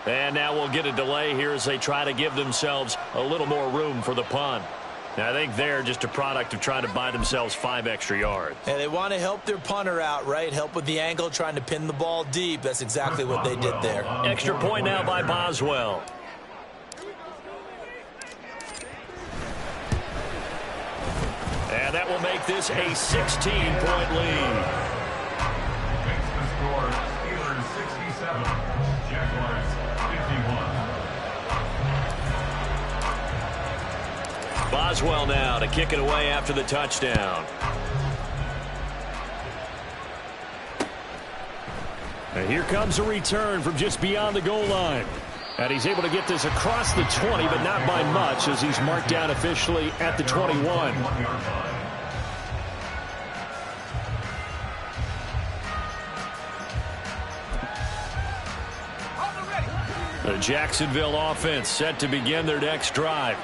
And now we'll get a delay here as they try to give themselves a little more room for the punt. Now, I think they're just a product of trying to buy themselves 5 extra yards. And they want to help their punter out, right? Help with the angle, trying to pin the ball deep. That's exactly what they did there. Extra point now by Boswell. And that will make this a 16-point lead. Makes the score Steelers 67, Jaguars 51. Boswell now to kick it away after the touchdown. And here comes a return from just beyond the goal line. And he's able to get this across the 20, but not by much, as he's marked down officially at the 21. The Jacksonville offense set to begin their next drive.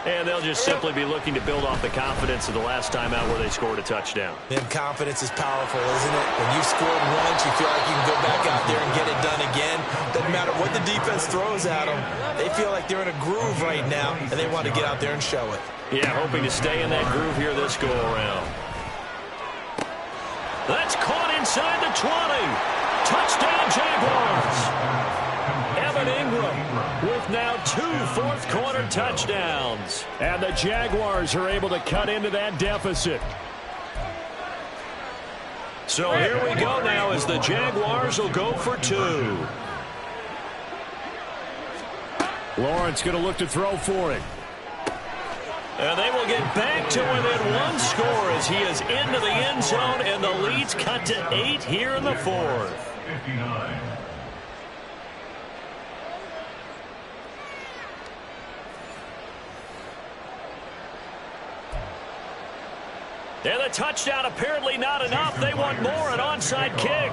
And they'll just simply be looking to build off the confidence of the last time out where they scored a touchdown. And confidence is powerful, isn't it? When you scored once, you feel like you can go back out there and get it done again. Doesn't matter what the defense throws at them. They feel like they're in a groove right now, and they want to get out there and show it. Yeah, hoping to stay in that groove here this go-around. That's caught inside the 20. Touchdown, Jaguars. Evan Ingram with now 2 fourth-quarter touchdowns. And the Jaguars are able to cut into that deficit. So here we go now as the Jaguars will go for 2. Lawrence going to look to throw for it. And they will get back to within 1 score as he is into the end zone, and the lead's cut to 8 here in the 4th. 59. And the touchdown apparently not enough. They want more, an onside kick.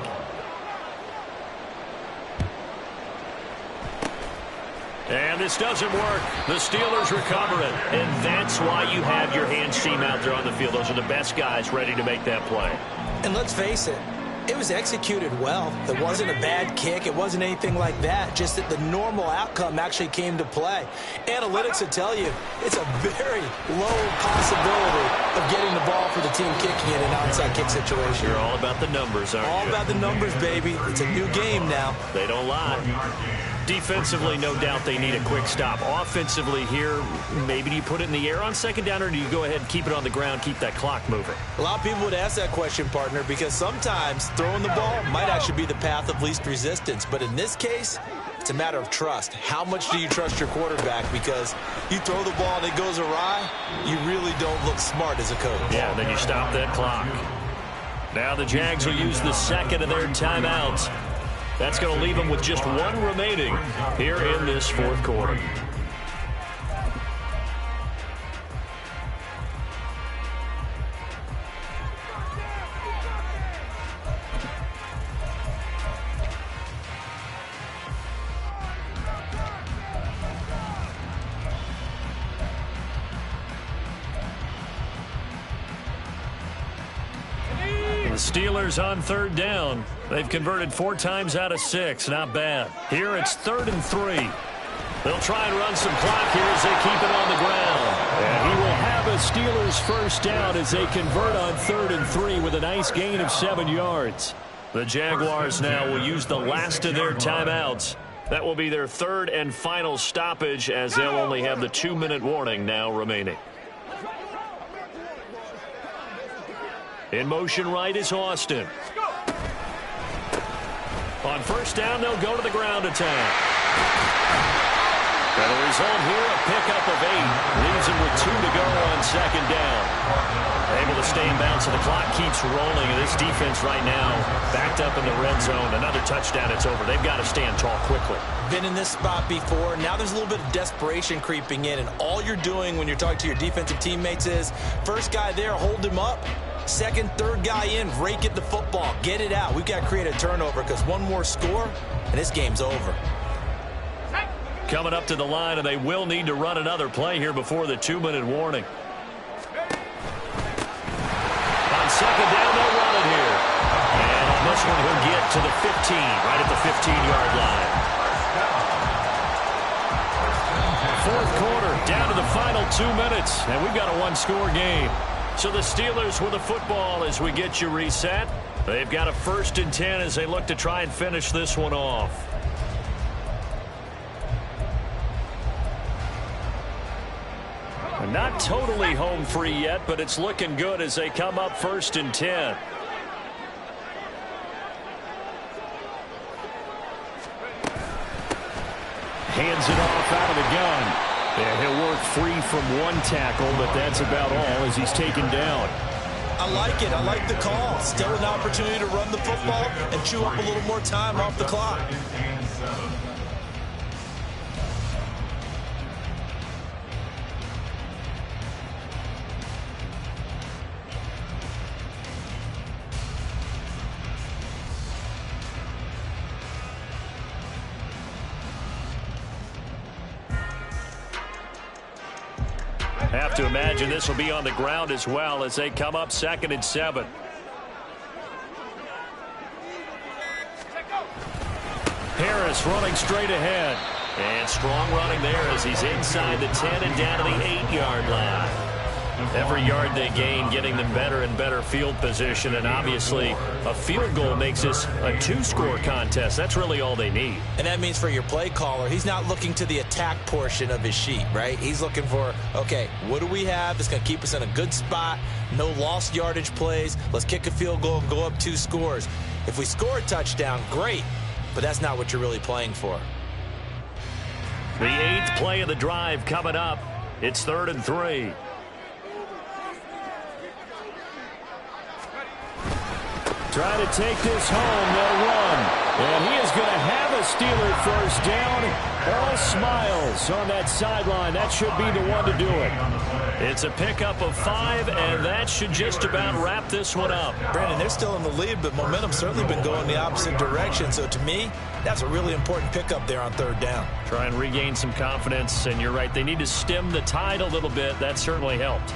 And this doesn't work. The Steelers recover it. And that's why you have your hands team out there on the field. Those are the best guys ready to make that play. And let's face it, it was executed well. It wasn't a bad kick. It wasn't anything like that. Just that the normal outcome actually came to play. Analytics will tell you it's a very low possibility of getting the ball for the team kicking it in an onside kick situation. You're all about the numbers, aren't you? All about the numbers, baby. It's a new game now. They don't lie. Defensively, no doubt they need a quick stop. Offensively here, maybe do you put it in the air on second down, or do you go ahead and keep it on the ground, keep that clock moving? A lot of people would ask that question, partner, because sometimes throwing the ball might actually be the path of least resistance. But in this case, it's a matter of trust. How much do you trust your quarterback? Because you throw the ball and it goes awry, you really don't look smart as a coach. Yeah, and then you stop that clock. Now the Jags will use the second of their timeouts. That's going to leave them with just 1 remaining here in this 4th quarter. The Steelers on 3rd down. They've converted 4 times out of 6. Not bad. Here it's 3rd and 3. They'll try and run some clock here as they keep it on the ground. And he will have a Steelers first down as they convert on 3rd and 3 with a nice gain of 7 yards. The Jaguars now will use the last of their timeouts. That will be their 3rd and final stoppage, as they'll only have the 2-minute warning now remaining. In motion right is Austin. On first down, they'll go to the ground attack. And the result here, a pickup of 8. Leaves him with 2 to go on second down. Able to stay in bounds, and the clock keeps rolling. And this defense right now, backed up in the red zone. Another touchdown, it's over. They've got to stand tall quickly. Been in this spot before. Now there's a little bit of desperation creeping in. And all you're doing when you're talking to your defensive teammates is, first guy there, hold him up. Second, third guy in, rake at the football. Get it out. We've got to create a turnover because one more score, and this game's over. Coming up to the line, and they will need to run another play here before the 2-minute warning. On second down, they'll run it here. And on this one, he'll get to the 15, right at the 15-yard line. 4th quarter, down to the final 2 minutes, and we've got a 1-score game. So the Steelers with the football as we get you reset. They've got a 1st and 10 as they look to try and finish this one off. Not totally home free yet, but it's looking good as they come up 1st and 10. Hands it off out of the gun. And he'll work free from 1 tackle, but that's about all as he's taken down. I like it. I like the call. Still an opportunity to run the football and chew up a little more time off the clock. Have to imagine this will be on the ground as well as they come up 2nd and 7. Harris running straight ahead. And strong running there as he's inside the 10 and down to the 8-yard line. Every yard they gain getting them better and better field position, and obviously a field goal makes this a 2-score contest. That's really all they need. And that means for your play caller, he's not looking to the attack portion of his sheet, right? He's looking for, okay, what do we have that's going to keep us in a good spot? No lost yardage plays. Let's kick a field goal and go up 2 scores. If we score a touchdown, great, but that's not what you're really playing for. The 8th play of the drive coming up. It's 3rd and 3. Trying to take this home, they'll run. And he is going to have a Steeler first down. All smiles on that sideline. That should be the one to do it. It's a pickup of 5, and that should just about wrap this one up. Brandon, they're still in the lead, but momentum's certainly been going the opposite direction. So to me, that's a really important pickup there on 3rd down. Try and regain some confidence, and you're right. They need to stem the tide a little bit. That certainly helped.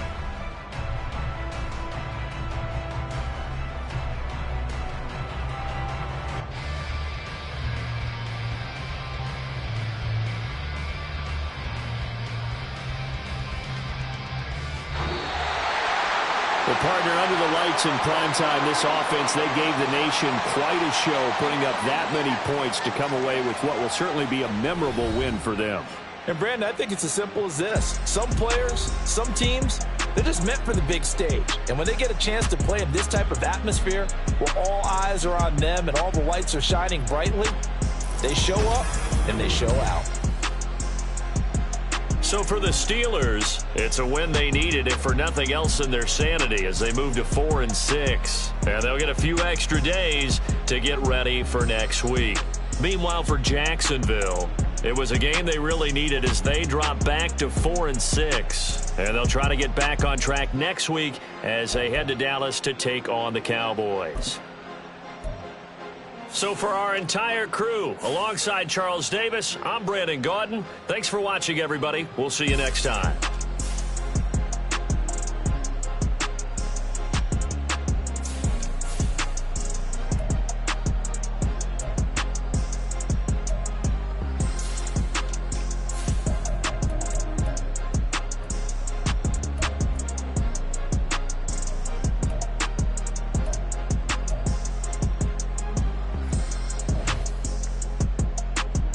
Well, partner, under the lights in primetime, this offense, they gave the nation quite a show, putting up that many points to come away with what will certainly be a memorable win for them. And, Brandon, I think it's as simple as this. Some players, some teams, they're just meant for the big stage. And when they get a chance to play in this type of atmosphere, where all eyes are on them and all the lights are shining brightly, they show up and they show out. So for the Steelers, it's a win they needed, if for nothing else than their sanity, as they move to 4 and 6. And they'll get a few extra days to get ready for next week. Meanwhile, for Jacksonville, it was a game they really needed as they drop back to 4 and 6. And they'll try to get back on track next week as they head to Dallas to take on the Cowboys. So for our entire crew, alongside Charles Davis, I'm Brandon Gaudin. Thanks for watching, everybody. We'll see you next time.